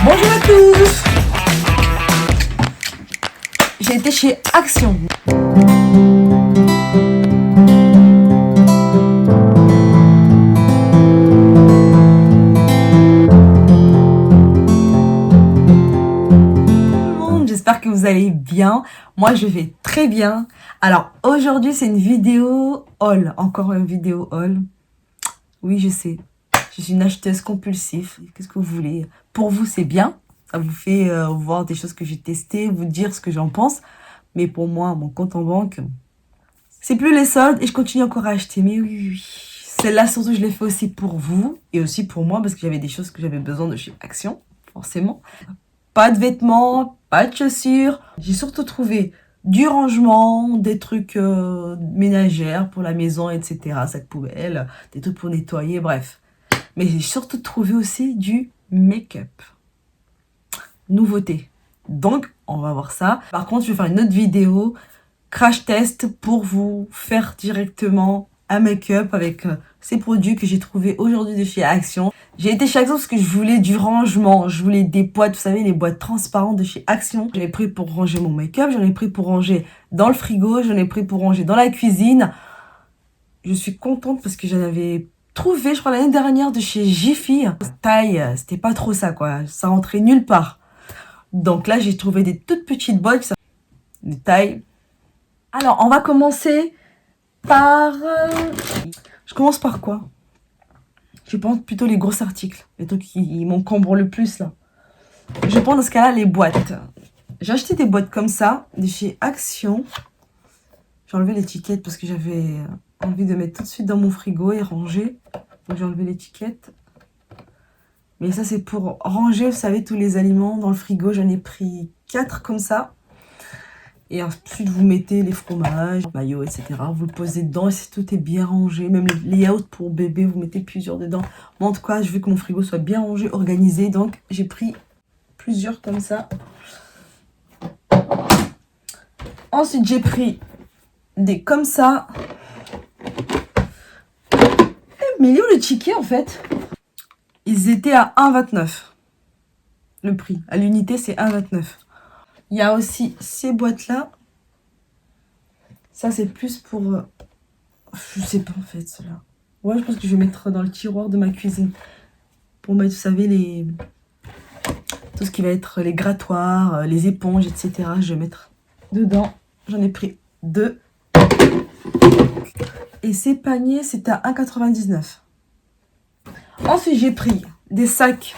Bonjour à tous. J'ai été chez Action. J'espère que vous allez bien. Moi, je vais très bien. Alors, aujourd'hui, c'est une vidéo haul. Encore une vidéo haul. Oui, je sais. Je suis une acheteuse compulsive. Qu'est-ce que vous voulez? Pour vous, c'est bien. Ça vous fait voir des choses que j'ai testées, vous dire ce que j'en pense. Mais pour moi, mon compte en banque, c'est plus les soldes et je continue encore à acheter. Mais oui. Celle-là, surtout, je l'ai fait aussi pour vous et aussi pour moi parce que j'avais des choses que j'avais besoin de chez Action, forcément. Pas de vêtements, pas de chaussures. J'ai surtout trouvé du rangement, des trucs ménagères pour la maison, etc. Sac poubelle, des trucs pour nettoyer, bref. Mais j'ai surtout trouvé aussi du make-up. Nouveauté. Donc, on va voir ça. Par contre, je vais faire une autre vidéo crash test pour vous faire directement un make-up avec ces produits que j'ai trouvé aujourd'hui de chez Action. J'ai été chez Action parce que je voulais du rangement. Je voulais des boîtes, vous savez, les boîtes transparentes de chez Action. J'en ai pris pour ranger mon make-up, j'en ai pris pour ranger dans le frigo, j'en ai pris pour ranger dans la cuisine. Je suis contente parce que j'en avais trouvé, je crois, l'année dernière de chez Jiffy. Taille, c'était pas trop ça, quoi. Ça rentrait nulle part. Donc là, j'ai trouvé des toutes petites boîtes, des tailles. Alors, on va commencer par... Je commence par quoi? Je pense plutôt les gros articles, les trucs qui m'encombrent le plus, là. Je prends dans ce cas-là les boîtes. J'ai acheté des boîtes comme ça, de chez Action. J'ai enlevé l'étiquette parce que j'avais envie de mettre tout de suite dans mon frigo et ranger. Donc j'ai enlevé l'étiquette. Mais ça, c'est pour ranger, vous savez, tous les aliments dans le frigo. J'en ai pris 4 comme ça. Et ensuite, vous mettez les fromages, maillots, etc. Vous le posez dedans et si tout est bien rangé. Même les yaourts pour bébé, vous mettez plusieurs dedans. Moi, en tout cas, je veux que mon frigo soit bien rangé, organisé. Donc, j'ai pris plusieurs comme ça. Ensuite, j'ai pris des comme ça. Mais il est où le ticket, en fait? Ils étaient à 1,29. Le prix. À l'unité, c'est 1,29. Il y a aussi ces boîtes-là. Ça, c'est plus pour... je sais pas, en fait, cela. Ouais, je pense que je vais mettre dans le tiroir de ma cuisine. Pour mettre, vous savez, tout ce qui va être les grattoirs, les éponges, etc. Je vais mettre dedans. J'en ai pris 2. Et ces paniers, c'était à 1,99. Ensuite, j'ai pris des sacs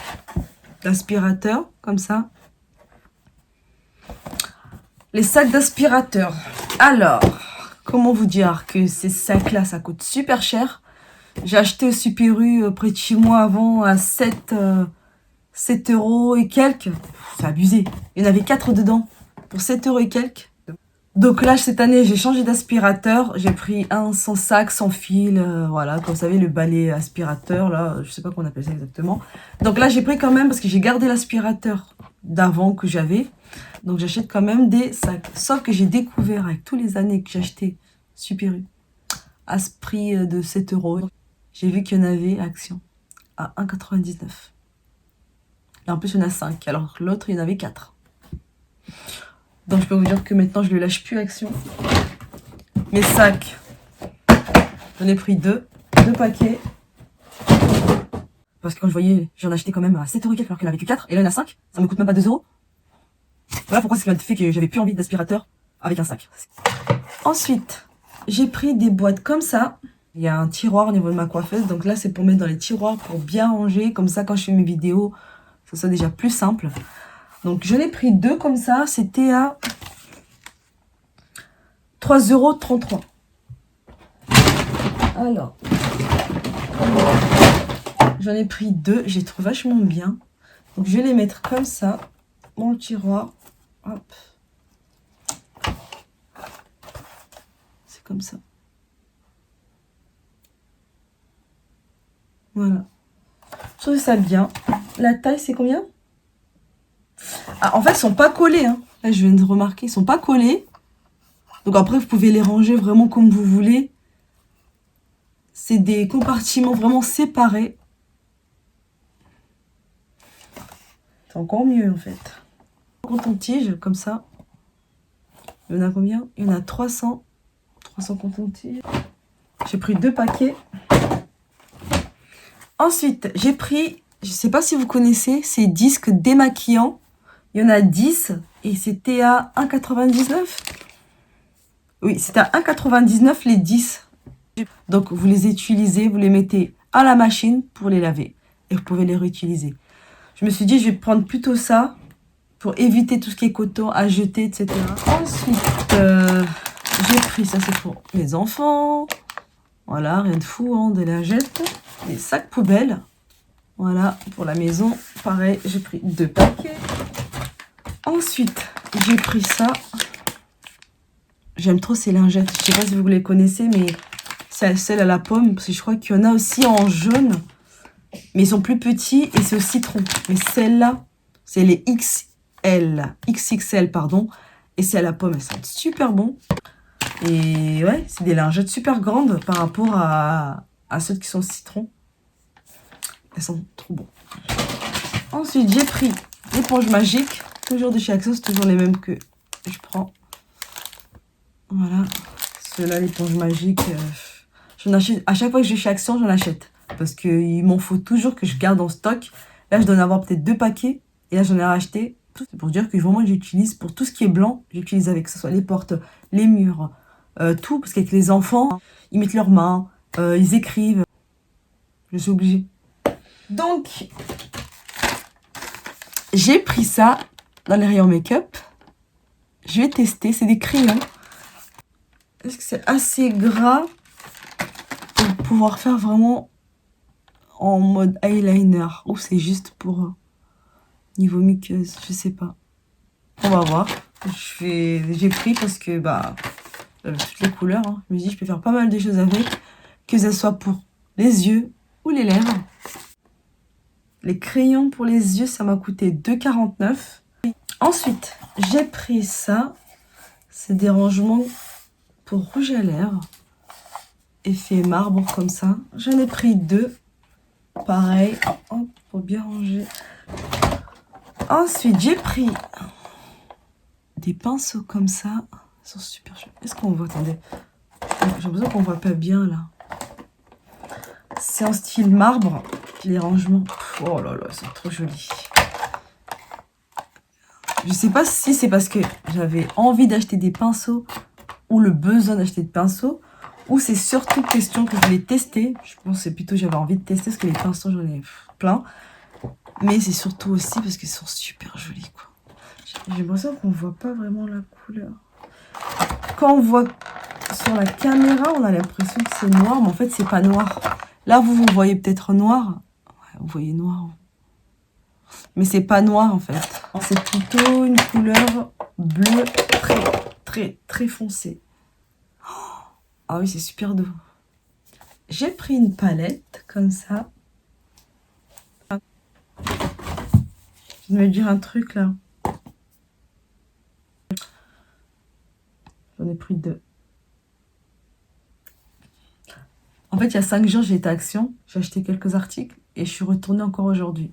d'aspirateur, comme ça. Les sacs d'aspirateur. Alors, comment vous dire que ces sacs-là, ça coûte super cher. J'ai acheté au Super U près de chez moi avant à 7 € et quelques. C'est abusé. Il y en avait 4 dedans pour 7 € et quelques. Donc là, cette année, j'ai changé d'aspirateur. J'ai pris un sans sac, sans fil. Voilà, comme vous savez, le balai aspirateur. Là, je sais pas comment on appelle ça exactement. Donc là, j'ai pris quand même parce que j'ai gardé l'aspirateur d'avant que j'avais. Donc j'achète quand même des sacs. Sauf que j'ai découvert avec tous les années que j'ai acheté Super U à ce prix de 7 €. J'ai vu qu'il y en avait Action à 1,99. Et en plus, il y en a 5. Alors l'autre, il y en avait 4. Donc je peux vous dire que maintenant, je ne le lâche plus Action. Mes sacs, j'en ai pris 2 paquets. Parce que quand je voyais, j'en achetais quand même à 7 € alors qu'il n'y en avait que 4. Et là, il y en a 5. Ça me coûte même pas 2 €. Voilà pourquoi c'est fait que j'avais plus envie d'aspirateur avec un sac. Ensuite, j'ai pris des boîtes comme ça. Il y a un tiroir au niveau de ma coiffeuse. Donc là, c'est pour mettre dans les tiroirs pour bien ranger. Comme ça, quand je fais mes vidéos, ça soit déjà plus simple. Donc, j'en ai pris 2 comme ça. C'était à 3,33 €. Alors, j'en ai pris 2. J'ai trouvé vachement bien. Donc, je vais les mettre comme ça dans le tiroir. Hop. C'est comme ça. Voilà. Je trouve ça bien. La taille, c'est combien? Ah, en fait, ils sont pas collés. Hein. Là, je viens de remarquer, ils sont pas collés. Donc après, vous pouvez les ranger vraiment comme vous voulez. C'est des compartiments vraiment séparés. C'est encore mieux en fait. Coton-tige, comme ça. Il y en a combien? Il y en a 300. 300 coton-tiges. J'ai pris 2 paquets. Ensuite, j'ai pris, je sais pas si vous connaissez, ces disques démaquillants. Il y en a 10 et c'était à 1,99 €. Oui, c'était à 1,99 € les 10. Donc, vous les utilisez, vous les mettez à la machine pour les laver. Et vous pouvez les réutiliser. Je me suis dit, je vais prendre plutôt ça pour éviter tout ce qui est coton à jeter, etc. Ensuite, j'ai pris, ça c'est pour mes enfants. Voilà, rien de fou, hein, des lingettes. Des sacs poubelles. Voilà, pour la maison. Pareil, j'ai pris 2 paquets. Ensuite, j'ai pris ça. J'aime trop ces lingettes. Je sais pas si vous les connaissez, mais c'est celle à la pomme. Parce que je crois qu'il y en a aussi en jaune. Mais ils sont plus petits et c'est au citron. Mais celle-là, c'est les XXL, pardon. Et c'est à la pomme. Elles sentent super bon. Et ouais, c'est des lingettes super grandes par rapport à ceux qui sont citron. Elles sont trop bon. Ensuite, j'ai pris l'éponge magique. Toujours de chez Action, c'est toujours les mêmes que je prends. Voilà. Ceux-là, l'éponge magique. J'en achète. À chaque fois que je vais chez Action, j'en achète. Parce qu'il m'en faut toujours que je garde en stock. Là, je dois en avoir peut-être 2 paquets. Et là, j'en ai racheté. C'est pour dire que vraiment, j'utilise pour tout ce qui est blanc. J'utilise avec, que ce soit les portes, les murs, tout. Parce qu'avec les enfants, ils mettent leurs mains, ils écrivent. Je suis obligée. Donc, j'ai pris ça dans les rayons make-up. Je vais tester. C'est des crayons. Est-ce que c'est assez gras pour pouvoir faire vraiment en mode eyeliner ou c'est juste pour niveau muqueuse, je sais pas. On va voir. J'ai pris parce que toutes les couleurs. Hein. Je me dis je peux faire pas mal de choses avec, que ce soit pour les yeux ou les lèvres. Les crayons pour les yeux, ça m'a coûté 2,49 €. Ensuite, j'ai pris ça. C'est des rangements pour rouge à lèvres. Effet marbre comme ça. J'en ai pris 2. Pareil. Oh, pour bien ranger. Ensuite, j'ai pris des pinceaux comme ça. Ils sont super jolis. Est-ce qu'on voit? Attendez. J'ai l'impression qu'on voit pas bien là. C'est en style marbre. Les rangements. Oh là là, c'est trop joli. Je sais pas si c'est parce que j'avais envie d'acheter des pinceaux ou le besoin d'acheter des pinceaux, ou c'est surtout question que je voulais tester. Je pense que c'est plutôt j'avais envie de tester parce que les pinceaux j'en ai plein. Mais c'est surtout aussi parce qu'ils sont super jolis quoi. J'ai l'impression qu'on voit pas vraiment la couleur. Quand on voit sur la caméra, on a l'impression que c'est noir, mais en fait c'est pas noir. Là vous voyez peut-être noir. Ouais, vous voyez noir. Mais c'est pas noir en fait. C'est plutôt une couleur bleue très foncée. Ah oui, c'est super doux. J'ai pris une palette comme ça. Je vais me dire un truc là. J'en ai pris 2. En fait, il y a 5 jours, j'ai été à Action. J'ai acheté quelques articles et je suis retournée encore aujourd'hui.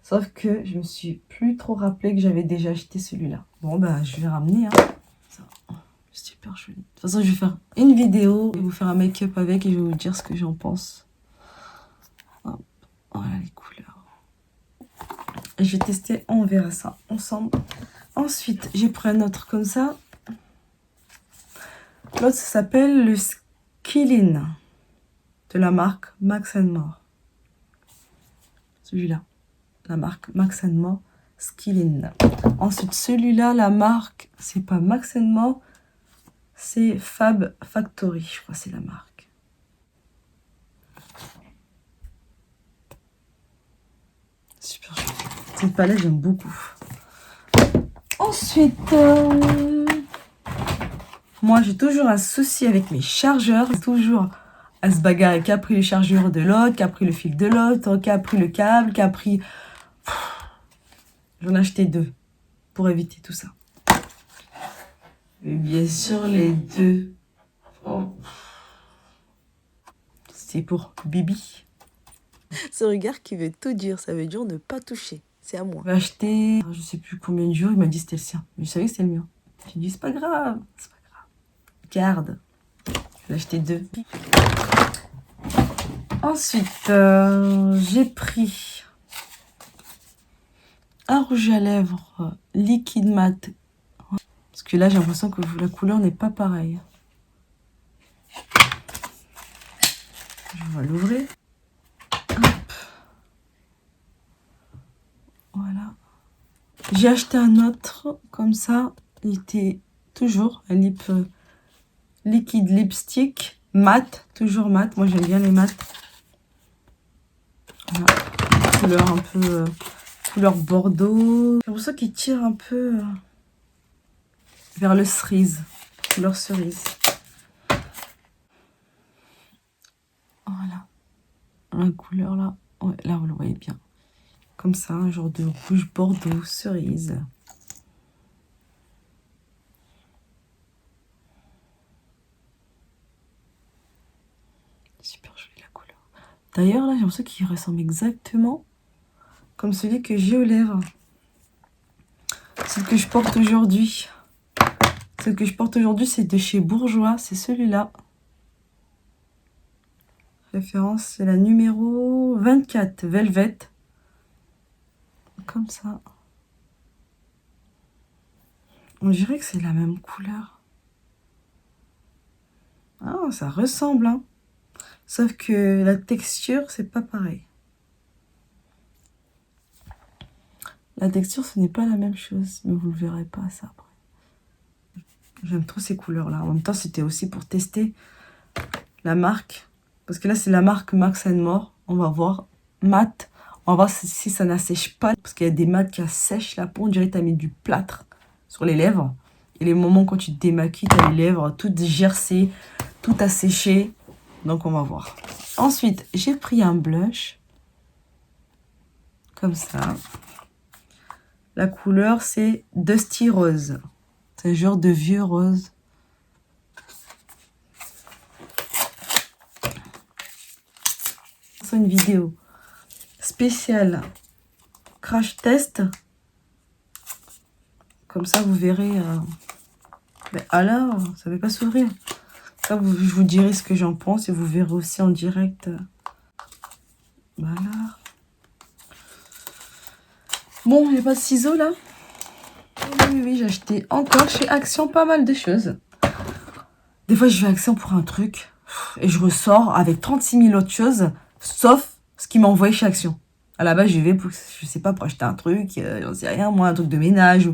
Sauf que je me suis plus trop rappelé que j'avais déjà acheté celui-là. Bon, bah, je vais ramener. Hein. Super joli. De toute façon, je vais faire une vidéo. Je vais vous faire un make-up avec et je vais vous dire ce que j'en pense. Hop. Voilà les couleurs. Et je vais tester, on verra ça ensemble. Ensuite, j'ai pris un autre comme ça. L'autre, ça s'appelle le Skillin de la marque Max More. Celui-là. La marque Max More Skillin. Ensuite, celui-là, la marque, c'est pas Max More, c'est Fab Factory, je crois que c'est la marque. Super joli. Cette palette, j'aime beaucoup. Ensuite, moi, j'ai toujours un souci avec mes chargeurs. Toujours à se bagarrer. Qui a pris le chargeur de l'autre, qui a pris le fil de l'autre, qui a pris le câble, qui a pris... J'en ai acheté 2 pour éviter tout ça. Et bien sûr, les 2. Oh. C'est pour Bibi. Ce regard qui veut tout dire, ça veut dire ne pas toucher. C'est à moi. J'ai acheté, je sais plus combien de jours, il m'a dit c'était le sien. Mais je savais que c'était le mien. J'ai dit c'est pas grave, c'est pas grave. Garde. Je vais acheter 2. Ensuite, j'ai pris un rouge à lèvres liquide mat. Parce que là, j'ai l'impression que la couleur n'est pas pareille. Je vais l'ouvrir. Voilà. J'ai acheté un autre comme ça. Il était toujours un liquide lipstick mat, toujours mat. Moi j'aime bien les mats. Voilà. Couleur un peu couleur bordeaux. J'ai l'impression qu'il tire un peu vers le cerise, couleur cerise. Voilà. La couleur là, ouais, là vous le voyez bien. Comme ça, un genre de rouge bordeaux, cerise. Super jolie la couleur. D'ailleurs, là, j'ai l'impression qu'il ressemble exactement comme celui que j'ai aux lèvres. Celui que je porte aujourd'hui. Celui que je porte aujourd'hui, c'est de chez Bourjois. C'est celui-là. Référence, c'est la numéro 24, Velvet. Comme ça. On dirait que c'est la même couleur. Ah, ça ressemble, hein. Sauf que la texture, c'est pas pareil. La texture, ce n'est pas la même chose. Mais vous ne le verrez pas, ça, après. J'aime trop ces couleurs-là. En même temps, c'était aussi pour tester la marque. Parce que là, c'est la marque Max & More. On va voir. Mat. On va voir si ça n'assèche pas. Parce qu'il y a des mats qui assèchent la peau. On dirait que tu as mis du plâtre sur les lèvres. Et les moments quand tu te démaquilles, tu as les lèvres toutes gercées, tout asséché. Donc, on va voir. Ensuite, j'ai pris un blush. Comme ça. La couleur, c'est Dusty Rose. C'est un genre de vieux rose. C'est une vidéo spéciale crash test. Comme ça, vous verrez. Mais alors, ça ne veut pas s'ouvrir. Ça, je vous dirai ce que j'en pense et vous verrez aussi en direct. Voilà. Bon, il n'y a pas de ciseaux là. Oui, j'ai acheté encore chez Action pas mal de choses. Des fois, je vais à Action pour un truc et je ressors avec 36 000 autres choses, sauf ce qui m'a envoyé chez Action. À la base, je vais pour, je sais pas, pour acheter un truc, j'en sais rien, moi, un truc de ménage.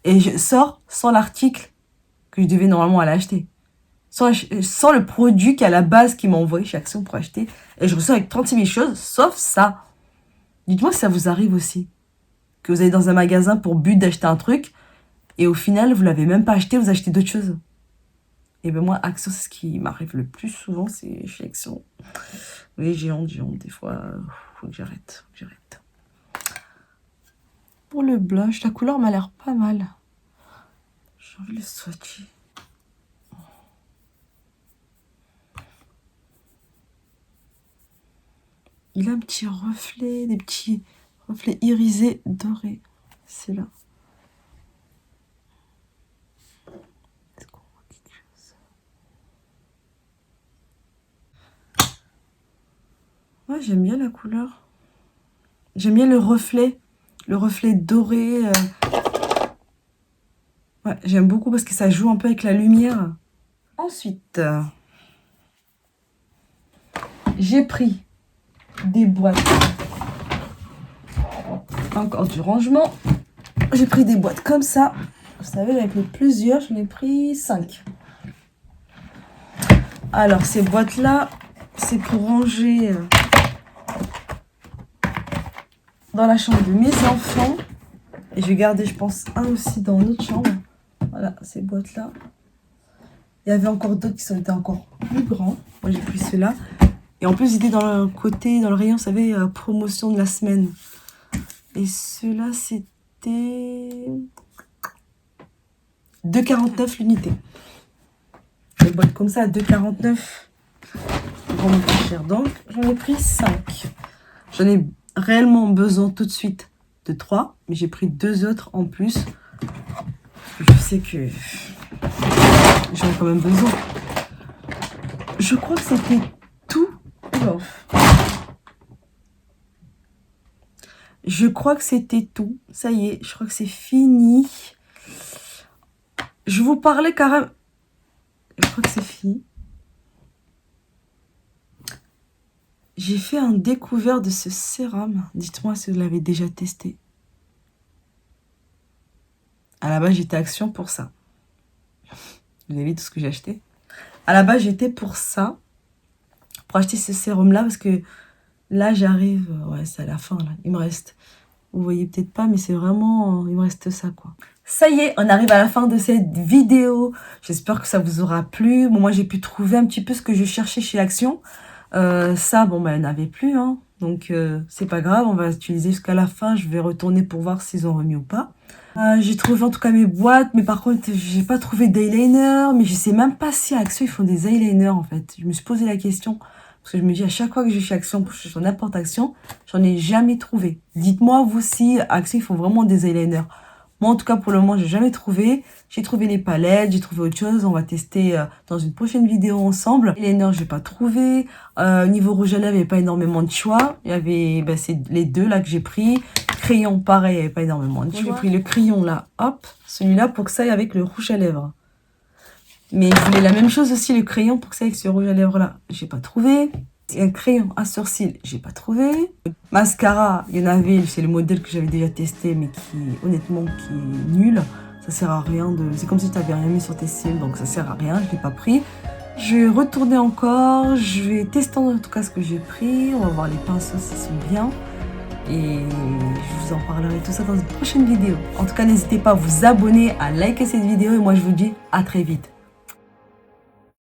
Et je sors sans l'article que je devais normalement aller acheter. Sans le produit qui à la base qui m'a envoyé chez Action pour acheter. Et je ressors avec 36 000 choses, sauf ça. Dites-moi si ça vous arrive aussi. Que vous allez dans un magasin pour but d'acheter un truc, et au final, vous l'avez même pas acheté, vous achetez d'autres choses. Et ben moi, Action, c'est ce qui m'arrive le plus souvent, c'est chez Action. Oui, j'ai honte, des fois, faut que j'arrête, Pour le blush, la couleur m'a l'air pas mal. J'ai envie de le swatcher. Il a un petit reflet, des petits reflets irisés dorés. C'est là. Est-ce qu'on voit quelque chose? Ouais, j'aime bien la couleur. J'aime bien le reflet doré. Ouais, j'aime beaucoup parce que ça joue un peu avec la lumière. Ensuite, j'ai pris des boîtes. Encore du rangement. J'ai pris des boîtes comme ça. Vous savez, j'en ai pris plusieurs. J'en ai pris 5. Alors, ces boîtes-là, c'est pour ranger dans la chambre de mes enfants. Et je vais garder, je pense, un aussi dans notre chambre. Voilà, ces boîtes-là. Il y avait encore d'autres qui étaient encore plus grands. Moi, j'ai pris ceux-là. Et en plus, ils étaient dans le côté, dans le rayon, vous savez, promotion de la semaine. Et ceux-là, c'était 2,49 l'unité. Des boîtes comme ça à 2,49. Vraiment pas cher. Donc, j'en ai pris 5. J'en ai réellement besoin tout de suite de 3, mais j'ai pris 2 autres en plus. Je sais que j'en ai quand même besoin. Je crois que c'était tout. Oh. Je crois que c'était tout. Ça y est, je crois que c'est fini. Je vous parlais carrément... Je crois que c'est fini. J'ai fait un découvert de ce sérum. Dites-moi si vous l'avez déjà testé. À la base, j'étais Action pour ça. Vous avez vu tout ce que j'ai acheté? À la base, j'étais pour ça. Pour acheter ce sérum-là. Parce que là, j'arrive... Ouais, c'est à la fin, là. Il me reste... Vous voyez peut-être pas, mais c'est vraiment... Il me reste ça, quoi. Ça y est, on arrive à la fin de cette vidéo. J'espère que ça vous aura plu. Bon, moi, j'ai pu trouver un petit peu ce que je cherchais chez Action. Ça, bon, elle n'avait plus, hein. Donc, c'est pas grave. On va utiliser jusqu'à la fin. Je vais retourner pour voir s'ils ont remis ou pas. J'ai trouvé en tout cas mes boîtes. Mais par contre, j'ai pas trouvé d'eyeliner. Mais je sais même pas si à Action, ils font des eyeliners, en fait. Je me suis posé la question. Parce que je me dis, à chaque fois que je vais chez Action, sur n'importe Action, j'en ai jamais trouvé. Dites-moi, vous, si Action, ils font vraiment des eyeliners. Moi, en tout cas, pour le moment, j'ai jamais trouvé. J'ai trouvé les palettes, j'ai trouvé autre chose. On va tester dans une prochaine vidéo ensemble. Eyeliner, j'ai pas trouvé. Niveau rouge à lèvres, il n'y avait pas énormément de choix. Il y avait, c'est les deux là que j'ai pris. Crayon, pareil, il n'y avait pas énormément de choix. J'ai pris le crayon là, hop. Celui-là pour que ça aille avec le rouge à lèvres. Mais je voulais la même chose aussi, le crayon pour que ça aille avec ce rouge à lèvres là. J'ai pas trouvé. Un crayon à sourcils, j'ai pas trouvé. Mascara, il y en avait, c'est le modèle que j'avais déjà testé, mais qui, honnêtement, qui est nul. Ça sert à rien de... C'est comme si tu n'avais rien mis sur tes cils, donc ça sert à rien, je l'ai pas pris. Je vais retourner encore, je vais tester en tout cas ce que j'ai pris. On va voir les pinceaux s'ils sont bien. Et je vous en parlerai tout ça dans une prochaine vidéo. En tout cas, n'hésitez pas à vous abonner, à liker cette vidéo, et moi je vous dis à très vite.